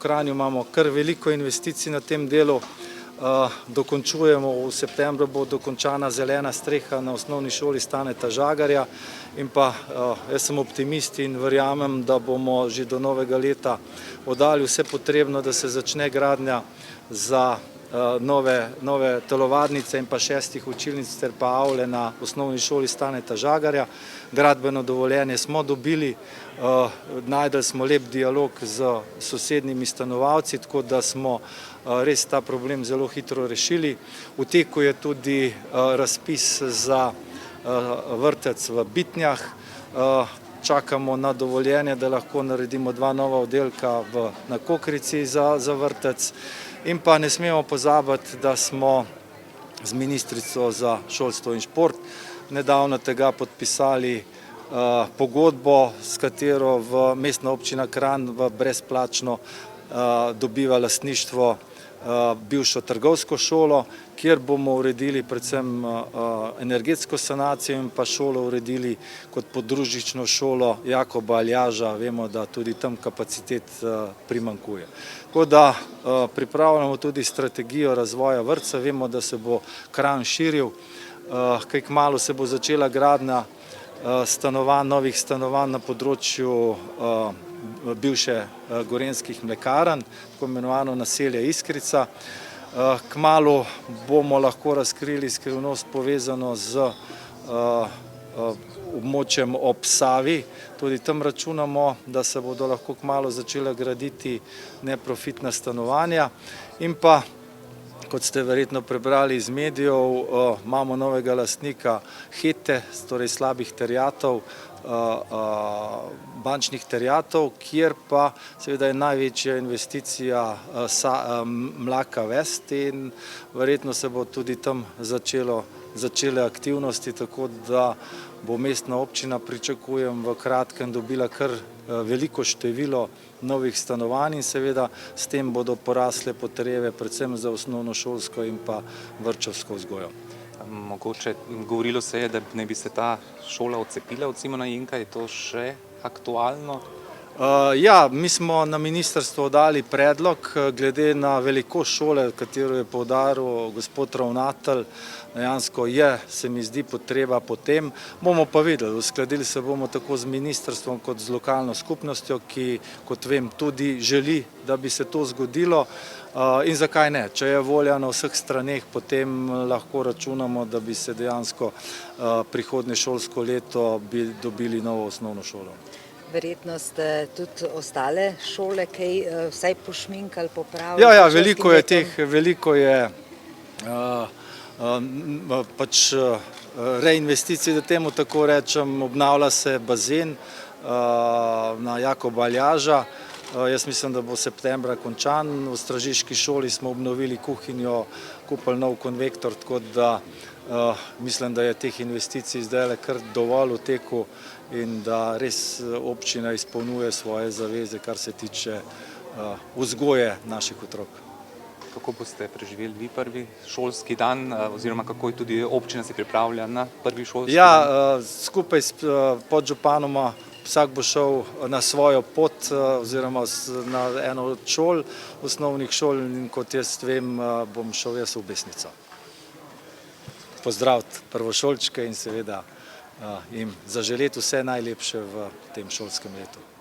Kranju imamo kar veliko investicij na tem delu. Dokončujemo, v septembru bo dokončana zelena streha na osnovni šoli Staneta Žagarja in pa jaz sem optimist in verjamem, da bomo že do novega leta oddali vse potrebno, da se začne gradnja za nove telovadnice in pa 6 učilnic ter pa avle na osnovni šoli Staneta Žagarja. Gradbeno dovoljenje smo dobili, najdeli smo lep dialog z sosednjimi stanovalci, tako da smo res ta problem zelo hitro rešili. V teku je tudi razpis za vrtec v Bitnjah. Čakamo na dovoljenje, da lahko naredimo 2 nova oddelka na Kokrici za vrtec. In pa ne smemo pozabiti, da smo z ministrico za šolstvo in šport nedavno tega podpisali pogodbo, s katero Mestna občina Kranj brezplačno dobiva lastništvo bivšo trgovsko šolo, kjer bomo uredili predvsem energetsko sanacijo in pa šolo uredili kot podružnično šolo Jakoba Aljaža. Vemo, da tudi tam kapacitet primanjkuje. Tako da pripravljamo tudi strategijo razvoja vrtca. Vemo, da se bo Kranj širil, kaj kmalu se bo začela gradnja novih stanovanj na področju bivše gorenjskih mlekarn, tako imenovano naselje Iskrica. Kmalu bomo lahko razkrili skrivnost povezano z območjem ob Savi. Tudi tam računamo, da se bodo lahko kmalu začela graditi neprofitna stanovanja. In pa, kot ste verjetno prebrali iz medijev, imamo novega lastnika Hete, torej slabih terjatev, bančnih terjatev, kjer pa seveda je največja investicija Mlaka West in verjetno se bo tudi tam začele aktivnosti, tako da bo mestna občina, pričakujem, v kratkem dobila kar veliko število novih stanovanj in seveda s tem bodo porasle potrebe predvsem za osnovnošolsko in pa vrtčevsko vzgojo. Mogoče govorilo se je, da naj bi se ta šola odcepila od Simona Jenka, je to še aktualno? Ja, mi smo na ministrstvo dali predlog glede na velikost šole, katero je poudaril gospod ravnatelj. Dejansko se mi zdi potreba po tem. Bomo pa videli, uskladili se bomo tako z ministrstvom kot z lokalno skupnostjo, ki, kot vem, tudi želi, da bi se to zgodilo. In zakaj ne? Če je volja na vseh straneh, potem lahko računamo, da bi se dejansko prihodnje šolsko leto dobili novo osnovno šolo. Verjetno ste tudi ostale šole kaj vsaj pošminkali, popravili? Ja, veliko je teh, veliko je pač reinvesticij, da temu tako rečem. Obnavlja se bazen na Jakoba Aljaža. Jaz mislim, da bo septembra končan. V stražiški šoli smo obnovili kuhinjo, kupili nov konvektor, tako da mislim, da je teh investicij zdaj kar dovolj v teku in da res občina izpolnjuje svoje zaveze, kar se tiče vzgoje naših otrok. Kako boste preživeli vi prvi šolski dan oziroma kako je tudi občina se pripravlja na prvi šolski dan? Ja, skupaj s podžupanoma vsak bo šel na svojo pot oziroma na eno od šol, osnovnih šol, in kot jaz vem, bom šel jaz v Besnico. Pozdraviti prvošolčke in seveda jim zaželeti vse najlepše v tem šolskem letu.